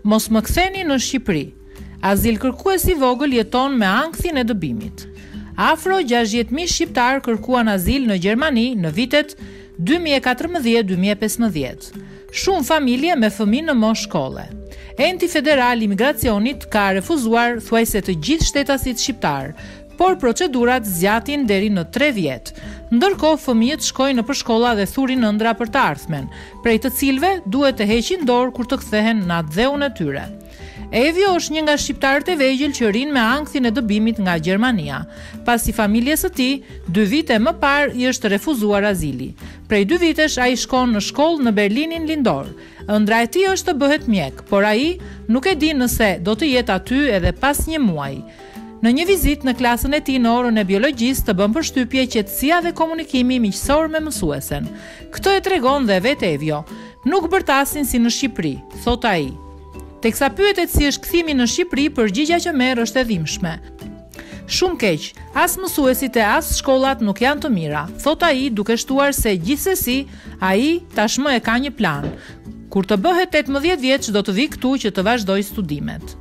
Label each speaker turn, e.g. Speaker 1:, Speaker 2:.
Speaker 1: Mos më ktheni në Shqipëri. Azilkërkuesi vogël jeton me ankthin e dëbimit. Afro 60.000 shqiptar kërkuan azil në Gjermani në vitet 2014-2015. Shumë familje me fëmijë në moshë shkolle. Enti Federal i Migracionit ka refuzuar thuajse të gjithë shtetasit shqiptar, por procedurat zgjatin deri në 3 vjet. Ndërkohë fëmijët shkojnë në përshkolla dhe thurin ëndra për të ardhmen, prej të cilëve duhet të heqin dorë kur të kthehen në atë dheun e tyre. Evjo është një nga shqiptarët e vegjël që rinë me ankthin e dëbimit nga Gjermania, pasi familjes së tij 2 vite më parë i është refuzuar azili. Prej 2 vitesh ai shkon në shkollë në Berlinin lindor. Ëndra e tij është të bëhet mjek, por ai nuk e di nëse do të jetë aty edhe pas 1 muaji. Në një vizitë në klasën e tij në orën e biologjisë të bën përshtypje qetësia dhe komunikimi miqësor me mësuesen. Këtë e tregon dhe vetë Evjo. Nuk bërtasin si në Shqipëri, thot ai. Teksa pyetet si është kthimi në Shqipëri, përgjigja që merr është e dhimbshme. Shumë keq, as mësuesit e as shkollat nuk janë të mira, thot ai duke shtuar se gjithsesi ai tashmë e ka një plan. Kur të bëhet 18 vjeç do të vi këtu që të vazhdojë studimet.